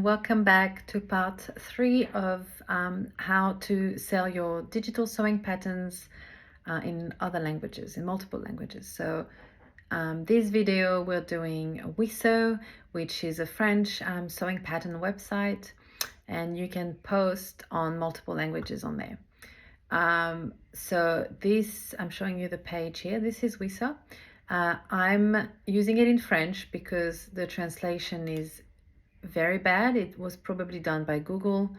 and welcome back to part 3 of how to sell your digital sewing patterns in other languages, in multiple languages. So this video we're doing Wissew, which is a French sewing pattern website, and you can post on multiple languages on there. So this, I'm showing you the page here. This is Wissew. I'm using it in French because the translation is very bad. It was probably done by Google.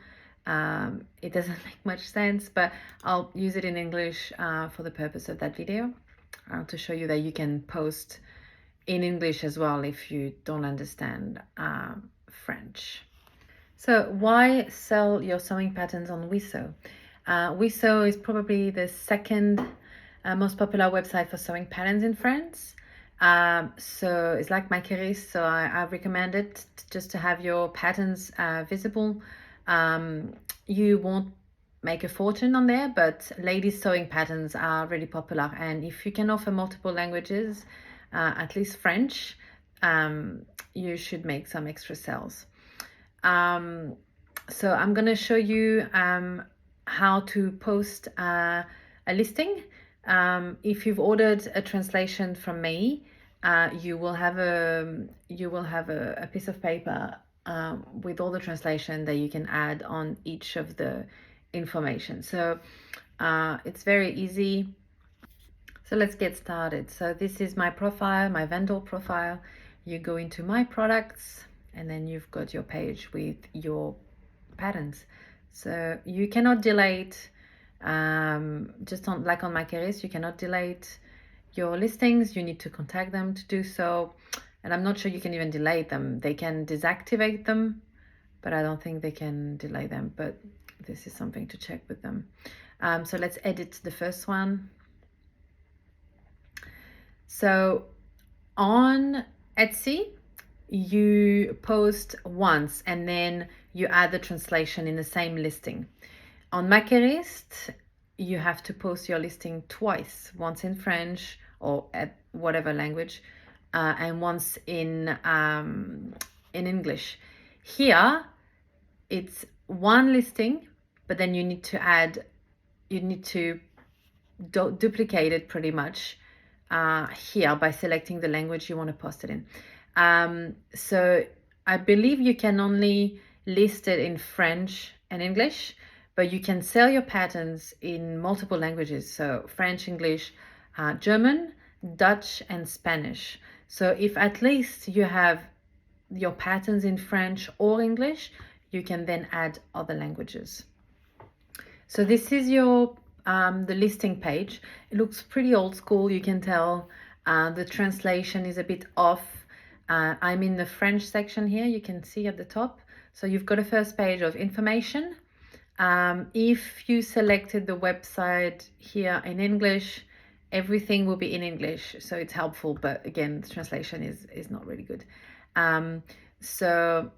It doesn't make much sense, but I'll use it in English for the purpose of that video to show you that you can post in English as well if you don't understand French. So why sell your sewing patterns on Wissew? Wissew is probably the second most popular website for sewing patterns in France. So it's like Makerist, so I recommend it just to have your patterns visible. You won't make a fortune on there, but ladies sewing patterns are really popular, and if you can offer multiple languages, at least French, you should make some extra sales. So I'm going to show you how to post a listing. If you've ordered a translation from me, you will have a piece of paper with all the translation that you can add on each of the information. So it's very easy. So let's get started. So this is my profile, my vendor profile. You go into my products, and then you've got your page with your patterns. So you cannot delete, just on like on Makerist, you cannot delete your listings. You need to contact them to do so. And I'm not sure you can even delete them. They can deactivate them, but I don't think they can delete them. But this is something to check with them. So let's edit the first one. So on Etsy, you post once and then you add the translation in the same listing. On Makerist, you have to post your listing twice, once in French or at whatever language, and once in English. Here, it's one listing, but then you need to duplicate it pretty much here by selecting the language you want to post it in. So I believe you can only list it in French and English, but you can sell your patterns in multiple languages. So French, English, German, Dutch, and Spanish. So if at least you have your patterns in French or English, you can then add other languages. So this is your the listing page. It looks pretty old school, you can tell. The translation is a bit off. I'm in the French section here, you can see at the top. So you've got a first page of information. If you selected the website here in English, everything will be in English, so it's helpful, but again, the translation is not really good. So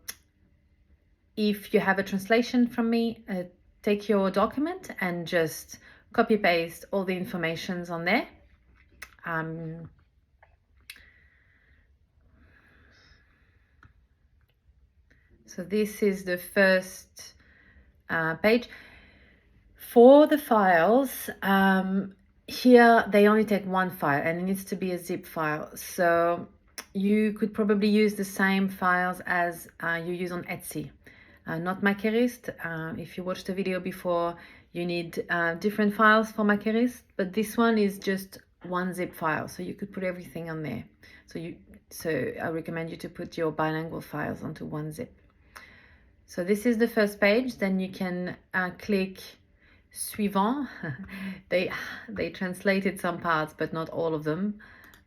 if you have a translation from me, take your document and just copy paste all the informations on there. So this is the first page. For the files, here they only take one file and it needs to be a zip file. So you could probably use the same files as you use on Etsy. Not Makerist. If you watched the video before, you need different files for Makerist, but this one is just one zip file, so you could put everything on there. So I recommend you to put your bilingual files onto one zip. So this is the first page. Then you can click suivant. they translated some parts, but not all of them.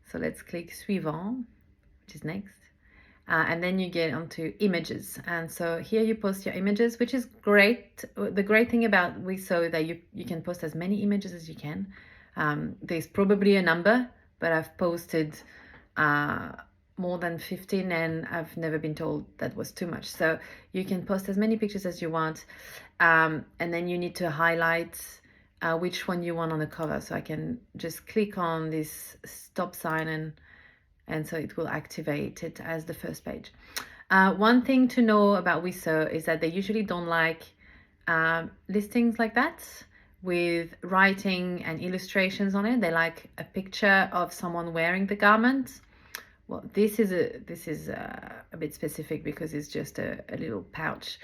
So let's click suivant, which is next. And then you get onto images, and so here you post your images, which is great. The great thing about Wissew is that you can post as many images as you can. There's probably a number, but I've posted more than 15 and I've never been told that was too much. So you can post as many pictures as you want, and then you need to highlight which one you want on the cover. So I can just click on this stop sign and so it will activate it as the first page. One thing to know about Wissew is that they usually don't like listings like that with writing and illustrations on it. They like a picture of someone wearing the garment. Well, this is a bit specific because it's just a little pouch,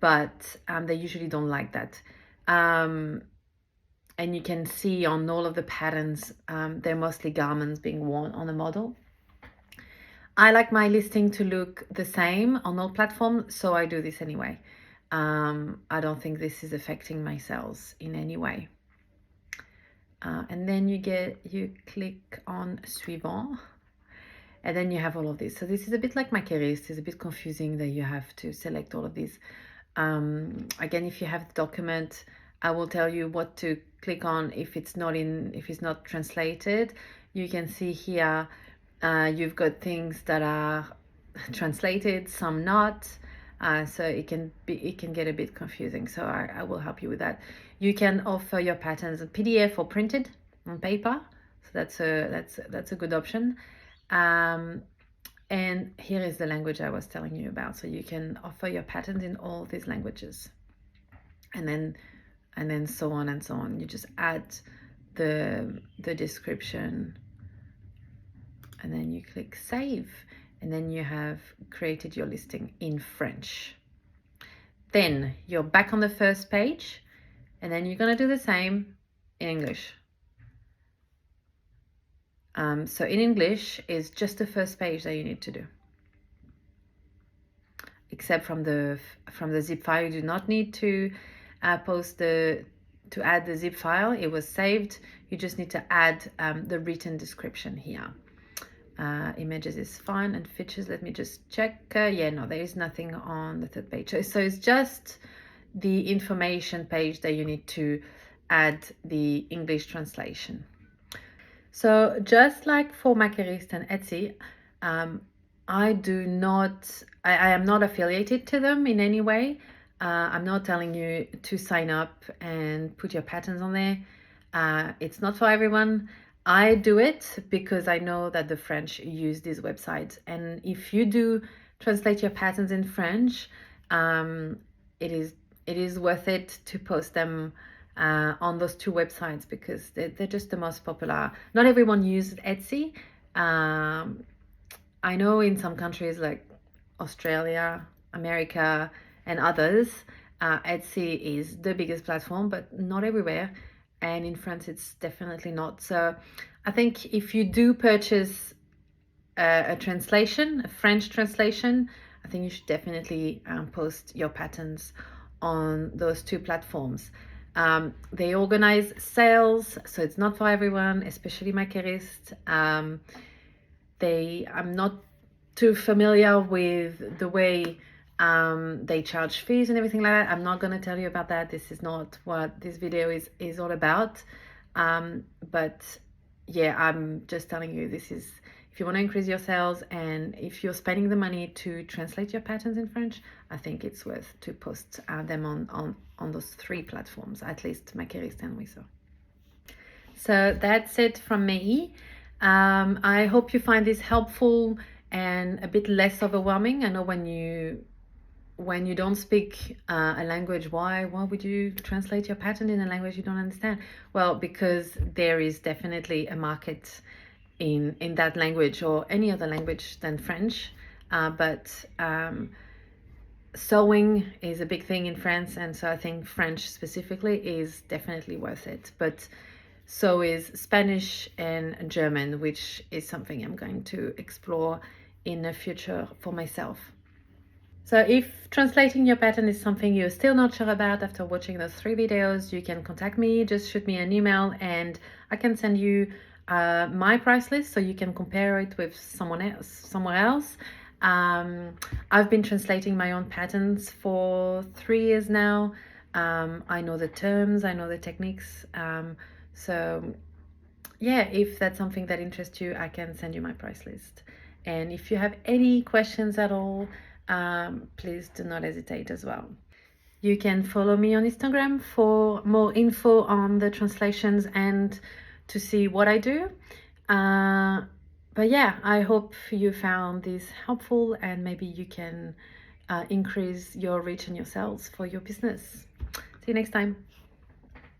but they usually don't like that. And you can see on all of the patterns, they're mostly garments being worn on a model. I like my listing to look the same on all platforms, so I do this anyway. I don't think this is affecting my sales in any way. And then you click on Suivant, and then you have all of this. So this is a bit like Makerist. It's a bit confusing that you have to select all of these. Again, if you have the document, I will tell you what to click on if it's not translated. You can see here you've got things that are translated, some not. So it can get a bit confusing. So I will help you with that. You can offer your patterns in PDF or printed on paper. So that's a good option. And here is the language I was telling you about. So you can offer your patterns in all these languages, and then so on and so on. You just add the description, and then you click save, and then you have created your listing in French. Then you're back on the first page, and then you're gonna do the same in English. So in English is just the first page that you need to do. Except from the zip file, you do not need to add the zip file. It was saved. You just need to add the written description here. Images is fine, and features, let me just check. Yeah, no, there is nothing on the third page. So it's just the information page that you need to add the English translation. So just like for Makerist and Etsy, I am not affiliated to them in any way. I'm not telling you to sign up and put your patterns on there. It's not for everyone. I do it because I know that the French use these websites. And if you do translate your patterns in French, it is worth it to post them on those two websites because they're just the most popular. Not everyone uses Etsy. I know in some countries like Australia, America, and others, Etsy is the biggest platform, but not everywhere. And in France, it's definitely not. So I think if you do purchase a translation, a French translation, I think you should definitely post your patterns on those two platforms. They organize sales, so it's not for everyone, especially Makerist. I'm not too familiar with the way they charge fees and everything like that. I'm not going to tell you about that. This is not what this video is all about. But yeah, I'm just telling you, this is, if you want to increase your sales and if you're spending the money to translate your patterns in French, I think it's worth to post them on those three platforms, at least Makerist and Wissew. So that's it from me. I hope you find this helpful and a bit less overwhelming. I know when you don't speak a language, why would you translate your pattern in a language you don't understand? Well, because there is definitely a market in that language or any other language than French. But sewing is a big thing in France, and so I think French specifically is definitely worth it. But so is Spanish and German, which is something I'm going to explore in the future for myself. So if translating your pattern is something you're still not sure about after watching those 3 videos, you can contact me, just shoot me an email and I can send you my price list so you can compare it with somewhere else. I've been translating my own patterns for 3 years now. I know the terms, I know the techniques. So yeah, if that's something that interests you, I can send you my price list. And if you have any questions at all, please do not hesitate as well. You can follow me on Instagram for more info on the translations and to see what I do. But yeah, I hope you found this helpful, and maybe you can increase your reach and your sales for your business. See you next time.